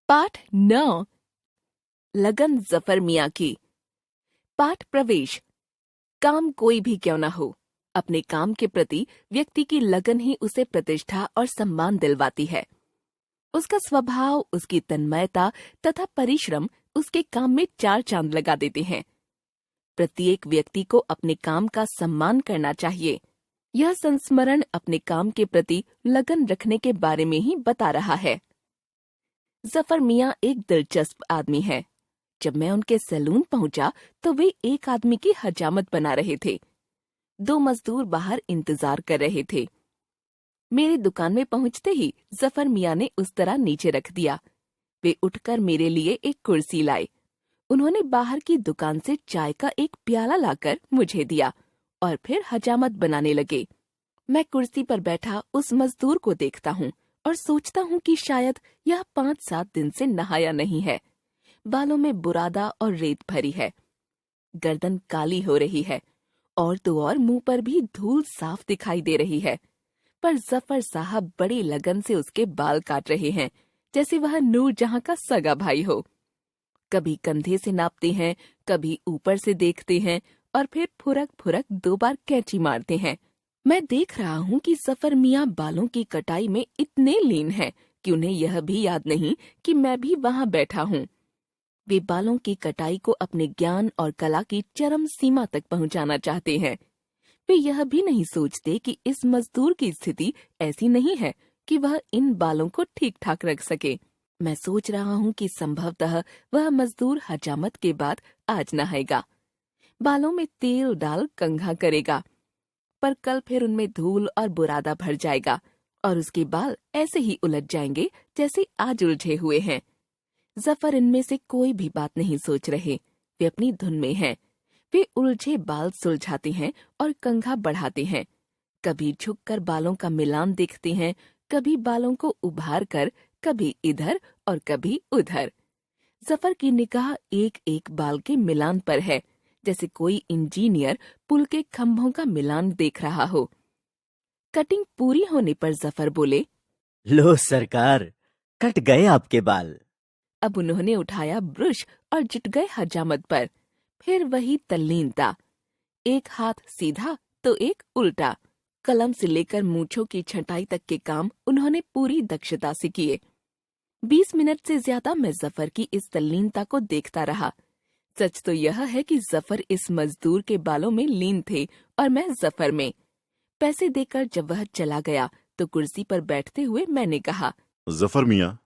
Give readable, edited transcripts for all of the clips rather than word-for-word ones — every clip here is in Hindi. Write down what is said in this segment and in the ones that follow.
पाठ 9 लगन जफर मियाँ की। पाठ प्रवेश। काम कोई भी क्यों न हो, अपने काम के प्रति व्यक्ति की लगन ही उसे प्रतिष्ठा और सम्मान दिलवाती है। उसका स्वभाव, उसकी तन्मयता तथा परिश्रम उसके काम में 4 चांद लगा देते हैं। प्रत्येक व्यक्ति को अपने काम का सम्मान करना चाहिए। यह संस्मरण अपने काम के प्रति लगन रखने के बारे में ही बता रहा है। जफर मियाँ एक दिलचस्प आदमी है। जब मैं उनके सैलून पहुंचा तो वे एक आदमी की हजामत बना रहे थे। 2 मजदूर बाहर इंतजार कर रहे थे। मेरी दुकान में पहुंचते ही जफर मियाँ ने उस तरह नीचे रख दिया। वे उठकर मेरे लिए एक कुर्सी लाए। उन्होंने बाहर की दुकान से चाय का एक प्याला लाकर मुझे दिया और फिर हजामत बनाने लगे। मैं कुर्सी पर बैठा उस मजदूर को देखता हूँ और सोचता हूँ कि शायद यह 5-7 दिन से नहाया नहीं है। बालों में बुरादा और रेत भरी है, गर्दन काली हो रही है और तो और मुंह पर भी धूल साफ दिखाई दे रही है। पर जफर साहब बड़ी लगन से उसके बाल काट रहे हैं, जैसे वह नूरजहां का सगा भाई हो। कभी कंधे से नापते हैं, कभी ऊपर से देखते हैं और फिर फुरक फुरक 2 बार कैंची मारते हैं। मैं देख रहा हूँ कि जफर मियाँ बालों की कटाई में इतने लीन हैं कि उन्हें यह भी याद नहीं कि मैं भी वहाँ बैठा हूँ। वे बालों की कटाई को अपने ज्ञान और कला की चरम सीमा तक पहुँचाना चाहते हैं। वे यह भी नहीं सोचते कि इस मजदूर की स्थिति ऐसी नहीं है कि वह इन बालों को ठीक ठाक रख सके। मैं सोच रहा हूँ कि संभवतः वह मजदूर हजामत के बाद आज नहाएगा, बालों में तेल डाल कंघा करेगा, पर कल फिर उनमें धूल और बुरादा भर जाएगा और उसके बाल ऐसे ही उलझ जाएंगे जैसे आज उलझे हुए हैं। जफर इनमें से कोई भी बात नहीं सोच रहे, वे अपनी धुन में हैं। वे उलझे बाल सुलझाते हैं और कंघा बढ़ाते हैं। कभी झुककर बालों का मिलान देखते हैं, कभी बालों को उभार कर, कभी इधर और कभी उधर। जफर की निगाह एक एक बाल के मिलान पर है, जैसे कोई इंजीनियर पुल के खंभों का मिलान देख रहा हो। कटिंग पूरी होने पर जफर बोले, लो सरकार, कट गए आपके बाल। अब उन्होंने उठाया ब्रश और जुट गए हजामत पर। फिर वही तल्लीनता, एक हाथ सीधा तो एक उल्टा। कलम से लेकर मूंछों की छंटाई तक के काम उन्होंने पूरी दक्षता से किए। 20 मिनट से ज्यादा मैं जफर की इस तल्लीनता को देखता रहा। सच तो यह है कि जफर इस मजदूर के बालों में लीन थे और मैं जफर में। पैसे देकर जब वह चला गया तो कुर्सी पर बैठते हुए मैंने कहा, जफर मियाँ,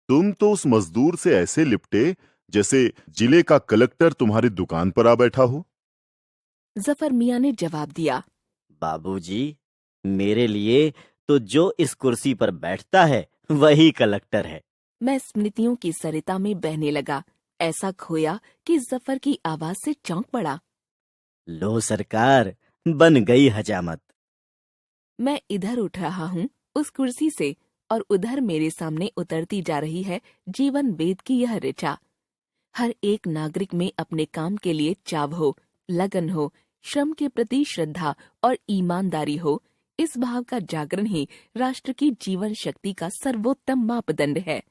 तुम तो उस मजदूर से ऐसे लिपटे जैसे जिले का कलेक्टर तुम्हारी दुकान पर आ बैठा हो। जफर मियाँ ने जवाब दिया, बाबूजी, मेरे लिए तो जो इस कुर्सी पर बैठता है वही कलेक्टर है। मैं स्मृतियों की सरिता में बहने लगा। ऐसा खोया कि जफर की आवाज से चौंक पड़ा। लो सरकार, बन गई हजामत। मैं इधर उठ रहा हूँ उस कुर्सी से और उधर मेरे सामने उतरती जा रही है जीवन वेद की यह ऋचा। हर एक नागरिक में अपने काम के लिए चाव हो, लगन हो, श्रम के प्रति श्रद्धा और ईमानदारी हो। इस भाव का जागरण ही राष्ट्र की जीवन शक्ति का सर्वोत्तम मापदंड है।